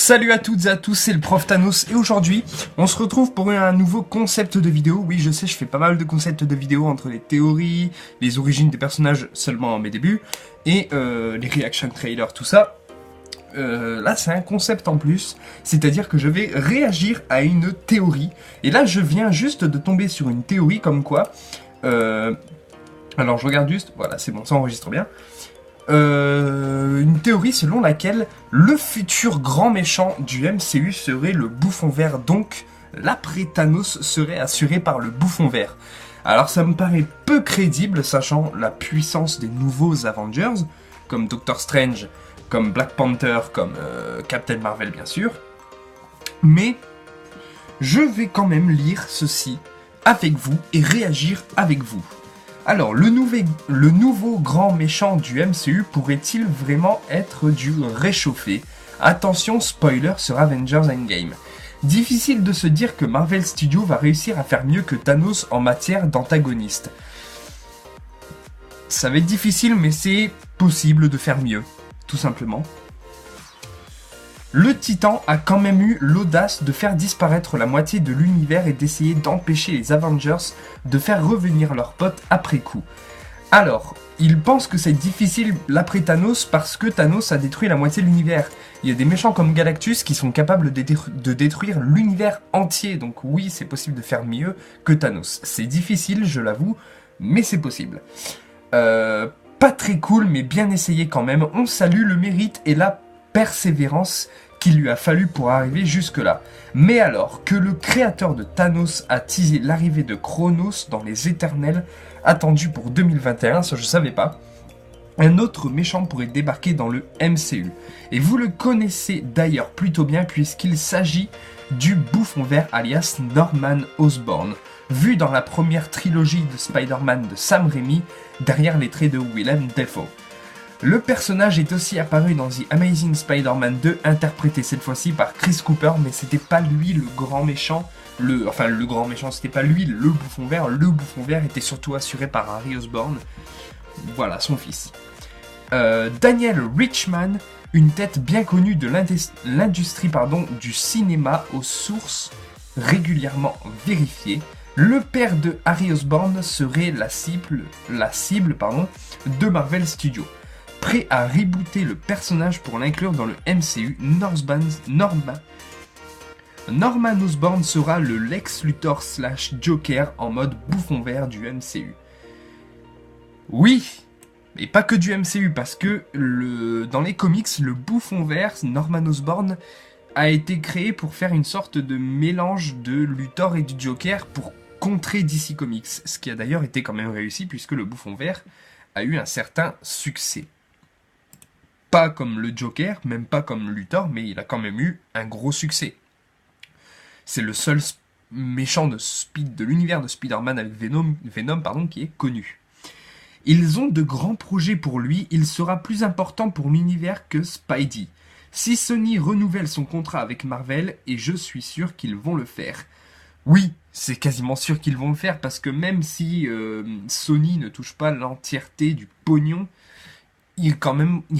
Salut à toutes et à tous, c'est le prof Thanos et aujourd'hui on se retrouve pour un nouveau concept de vidéo. Oui, je sais, je fais pas mal de concepts de vidéo entre les théories, les origines des personnages seulement à mes débuts et les reaction trailers, tout ça. Là c'est un concept en plus, c'est-à-dire que je vais réagir à une théorie. Et là je viens juste de tomber sur une théorie comme quoi... alors je regarde juste, voilà c'est bon, ça enregistre bien. Une théorie selon laquelle le futur grand méchant du MCU serait le Bouffon Vert, donc l'après-Thanos serait assuré par le Bouffon Vert. Alors ça me paraît peu crédible, sachant la puissance des nouveaux Avengers, comme Doctor Strange, comme Black Panther, comme Captain Marvel bien sûr. Mais je vais quand même lire ceci avec vous et réagir avec vous. Alors, le nouveau grand méchant du MCU pourrait-il vraiment être du réchauffé? Attention, spoiler sur Avengers Endgame. Difficile de se dire que Marvel Studios va réussir à faire mieux que Thanos en matière d'antagoniste. Ça va être difficile, mais c'est possible de faire mieux, tout simplement. Le Titan a quand même eu l'audace de faire disparaître la moitié de l'univers et d'essayer d'empêcher les Avengers de faire revenir leurs potes après coup. Alors, il pense que c'est difficile l'après Thanos parce que Thanos a détruit la moitié de l'univers. Il y a des méchants comme Galactus qui sont capables de détruire l'univers entier, donc oui, c'est possible de faire mieux que Thanos. C'est difficile, je l'avoue, mais c'est possible. Pas très cool, mais bien essayé quand même. On salue le mérite et la persévérance qu'il lui a fallu pour arriver jusque-là. Mais alors que le créateur de Thanos a teasé l'arrivée de Chronos dans les Éternels, attendu pour 2021, ça je savais pas, un autre méchant pourrait débarquer dans le MCU. Et vous le connaissez d'ailleurs plutôt bien puisqu'il s'agit du Bouffon Vert alias Norman Osborn, vu dans la première trilogie de Spider-Man de Sam Raimi, derrière les traits de Willem Dafoe. Le personnage est aussi apparu dans The Amazing Spider-Man 2, interprété cette fois-ci par Chris Cooper, mais c'était pas lui le grand méchant. Le grand méchant, c'était pas lui le Bouffon Vert. Le Bouffon Vert était surtout assuré par Harry Osborn. Voilà, son fils. Daniel Richman, une tête bien connue de l'industrie du cinéma aux sources régulièrement vérifiées. Le père de Harry Osborn serait la cible de Marvel Studios. Prêt à rebooter le personnage pour l'inclure dans le MCU, Norman Osborn sera le Lex Luthor / Joker en mode Bouffon Vert du MCU. Oui, mais pas que du MCU, parce que dans les comics, le Bouffon Vert, Norman Osborn, a été créé pour faire une sorte de mélange de Luthor et du Joker pour contrer DC Comics, ce qui a d'ailleurs été quand même réussi puisque le Bouffon Vert a eu un certain succès. Pas comme le Joker, même pas comme Luthor, mais il a quand même eu un gros succès. C'est le seul méchant de l'univers de Spider-Man avec Venom qui est connu. Ils ont de grands projets pour lui, il sera plus important pour l'univers que Spidey. Si Sony renouvelle son contrat avec Marvel, et je suis sûr qu'ils vont le faire. Oui, c'est quasiment sûr qu'ils vont le faire, parce que même si Sony ne touche pas l'entièreté du pognon, il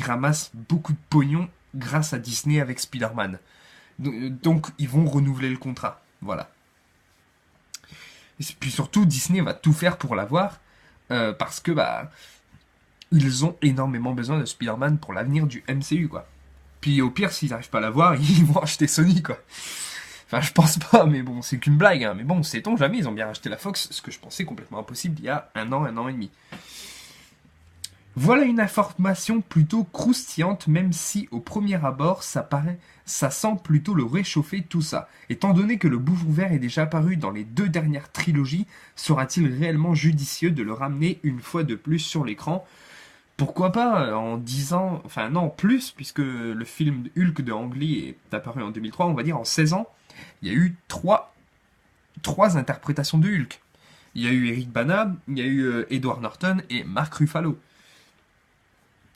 ramasse beaucoup de pognon grâce à Disney avec Spider-Man. Donc ils vont renouveler le contrat. Voilà. Et puis surtout, Disney va tout faire pour l'avoir. Parce que ils ont énormément besoin de Spider-Man pour l'avenir du MCU, quoi. Puis au pire, s'ils n'arrivent pas à l'avoir, ils vont acheter Sony, quoi. Enfin, je pense pas, mais bon, c'est qu'une blague, hein. Mais bon, sait-on jamais, ils ont bien racheté la Fox, ce que je pensais complètement impossible il y a un an et demi. Voilà une information plutôt croustillante, même si au premier abord ça sent plutôt le réchauffer tout ça. Étant donné que le Bouffon Vert est déjà apparu dans les 2 dernières trilogies, sera-t-il réellement judicieux de le ramener une fois de plus sur l'écran? Pourquoi pas en 10 ans, enfin non plus, puisque le film Hulk de Ang Lee est apparu en 2003, on va dire en 16 ans, il y a eu trois interprétations de Hulk. Il y a eu Eric Bana, il y a eu Edward Norton et Mark Ruffalo.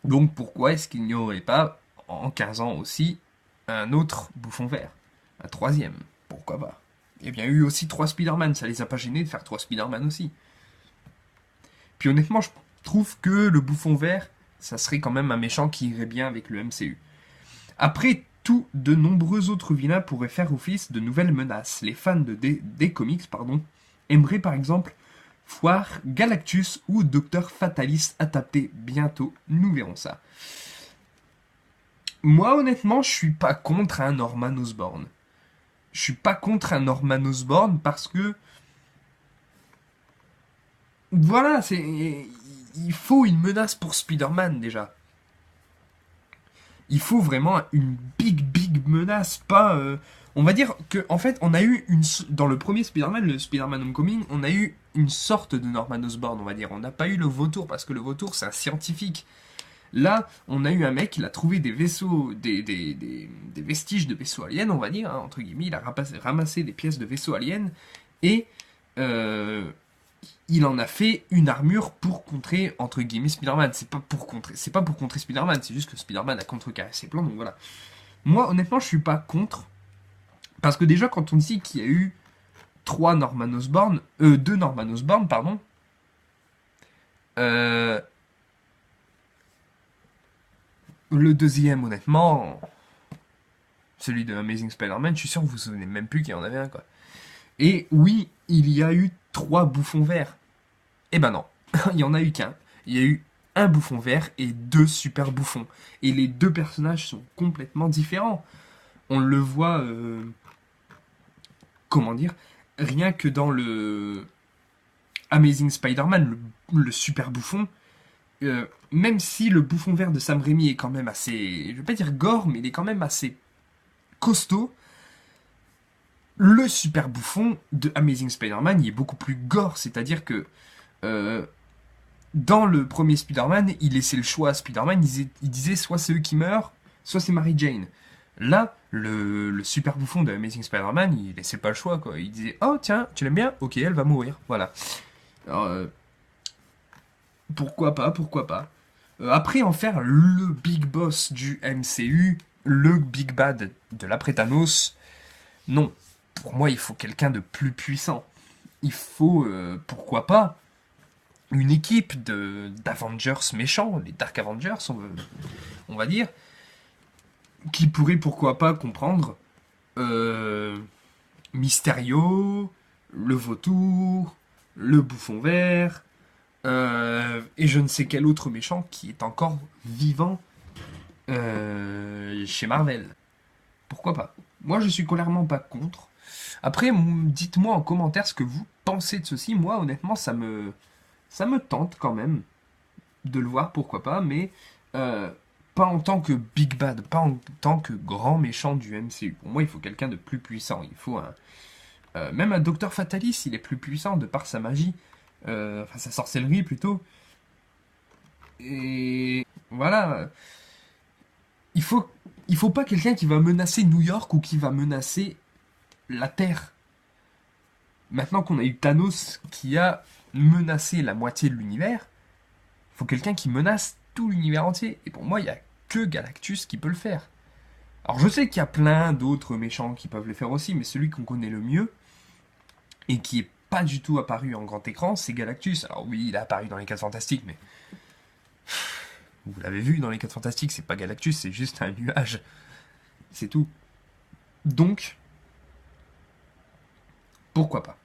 Donc pourquoi est-ce qu'il n'y aurait pas, en 15 ans aussi, un autre Bouffon Vert? Un troisième, pourquoi pas? Eh bien, il y a eu aussi 3 Spider-Man, ça les a pas gênés de faire 3 Spider-Man aussi. Puis honnêtement, je trouve que le Bouffon Vert, ça serait quand même un méchant qui irait bien avec le MCU. Après, de nombreux autres vilains pourraient faire office de nouvelles menaces. Les fans des comics, aimeraient par exemple voir Galactus ou Docteur Fatalis adaptés bientôt. Nous verrons ça. Moi, honnêtement, je suis pas contre un Norman Osborn. Je suis pas contre un Norman Osborn parce que... Voilà, il faut une menace pour Spider-Man, déjà. Il faut vraiment une big menace, pas... On va dire que, en fait, on a eu dans le premier Spider-Man, le Spider-Man Homecoming, on a eu une sorte de Norman Osborn, on va dire. On n'a pas eu le vautour, parce que le vautour, c'est un scientifique. Là, on a eu un mec, il a trouvé des vaisseaux, des vestiges de vaisseaux aliens, on va dire, hein, entre guillemets. Il a ramassé des pièces de vaisseaux aliens, et il en a fait une armure pour contrer, entre guillemets, Spider-Man. C'est pas pour contrer Spider-Man, c'est juste que Spider-Man a contrecarré ses plans, donc voilà. Moi, honnêtement, je suis pas contre. Parce que déjà, quand on dit qu'il y a eu 2 Norman Osborn, pardon. Le deuxième, honnêtement, celui de Amazing Spider-Man, je suis sûr que vous vous souvenez même plus qu'il y en avait un, quoi. Et oui, il y a eu 3 bouffons verts. Eh ben non, il y en a eu qu'un. Il y a eu un bouffon vert et 2 super bouffons. Et les 2 personnages sont complètement différents. On le voit... comment dire, rien que dans le Amazing Spider-Man, le super bouffon, même si le bouffon vert de Sam Raimi est quand même assez, je vais pas dire gore, mais il est quand même assez costaud, le super bouffon de Amazing Spider-Man, il est beaucoup plus gore, c'est-à-dire que dans le premier Spider-Man, il laissait le choix à Spider-Man, il disait soit c'est eux qui meurent, soit c'est Mary Jane. Là, le super bouffon de Amazing Spider-Man, il laissait pas le choix, quoi. Il disait « Oh, tiens, tu l'aimes bien ? Ok, elle va mourir. » Voilà. Alors, pourquoi pas. Après, en faire le big boss du MCU, le big bad de l'après-Thanos, non. Pour moi, il faut quelqu'un de plus puissant. Il faut, pourquoi pas, une équipe d'Avengers méchants, les Dark Avengers, on va dire, qui pourrait pourquoi pas comprendre Mysterio, le vautour, le bouffon vert, et je ne sais quel autre méchant qui est encore vivant chez Marvel. Pourquoi pas ? Moi, je suis clairement pas contre. Après, dites-moi en commentaire ce que vous pensez de ceci. Moi, honnêtement, ça me tente quand même de le voir, pourquoi pas, mais pas en tant que Big Bad, pas en tant que grand méchant du MCU. Pour moi, il faut quelqu'un de plus puissant. Il faut même un Docteur Fatalis, il est plus puissant de par sa magie. Enfin, sa sorcellerie, plutôt. Et voilà. Il faut pas quelqu'un qui va menacer New York ou qui va menacer la Terre. Maintenant qu'on a eu Thanos qui a menacé la moitié de l'univers, il faut quelqu'un qui menace tout l'univers entier. Et pour moi, il n'y a que Galactus qui peut le faire. Alors je sais qu'il y a plein d'autres méchants qui peuvent le faire aussi, mais celui qu'on connaît le mieux, et qui est pas du tout apparu en grand écran, c'est Galactus. Alors oui, il a apparu dans les 4 Fantastiques, mais... Vous l'avez vu dans les 4 Fantastiques, c'est pas Galactus, c'est juste un nuage. C'est tout. Donc, pourquoi pas.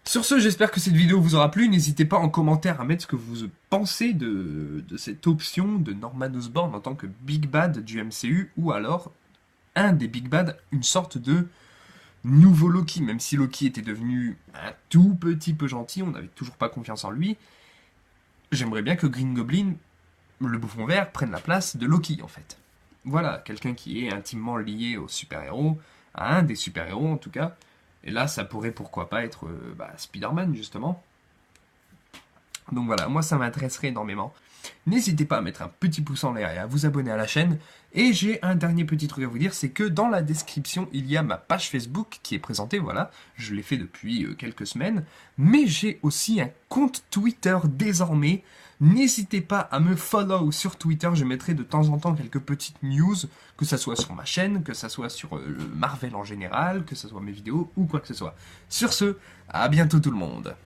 Sur ce, j'espère que cette vidéo vous aura plu. N'hésitez pas en commentaire à mettre ce que vous pensez de cette option de Norman Osborn en tant que Big Bad du MCU, ou alors un des Big Bad, une sorte de nouveau Loki. Même si Loki était devenu un tout petit peu gentil, on n'avait toujours pas confiance en lui. J'aimerais bien que Green Goblin, le bouffon vert, prenne la place de Loki, en fait. Voilà, quelqu'un qui est intimement lié aux super-héros, à un des super-héros en tout cas. Et là, ça pourrait pourquoi pas être Spider-Man, justement. Donc voilà, moi ça m'intéresserait énormément. N'hésitez pas à mettre un petit pouce en l'air et à vous abonner à la chaîne. Et j'ai un dernier petit truc à vous dire, c'est que dans la description, il y a ma page Facebook qui est présentée, voilà. Je l'ai fait depuis quelques semaines. Mais j'ai aussi un compte Twitter désormais. N'hésitez pas à me follow sur Twitter, je mettrai de temps en temps quelques petites news, que ça soit sur ma chaîne, que ça soit sur le Marvel en général, que ça soit mes vidéos ou quoi que ce soit. Sur ce, à bientôt tout le monde.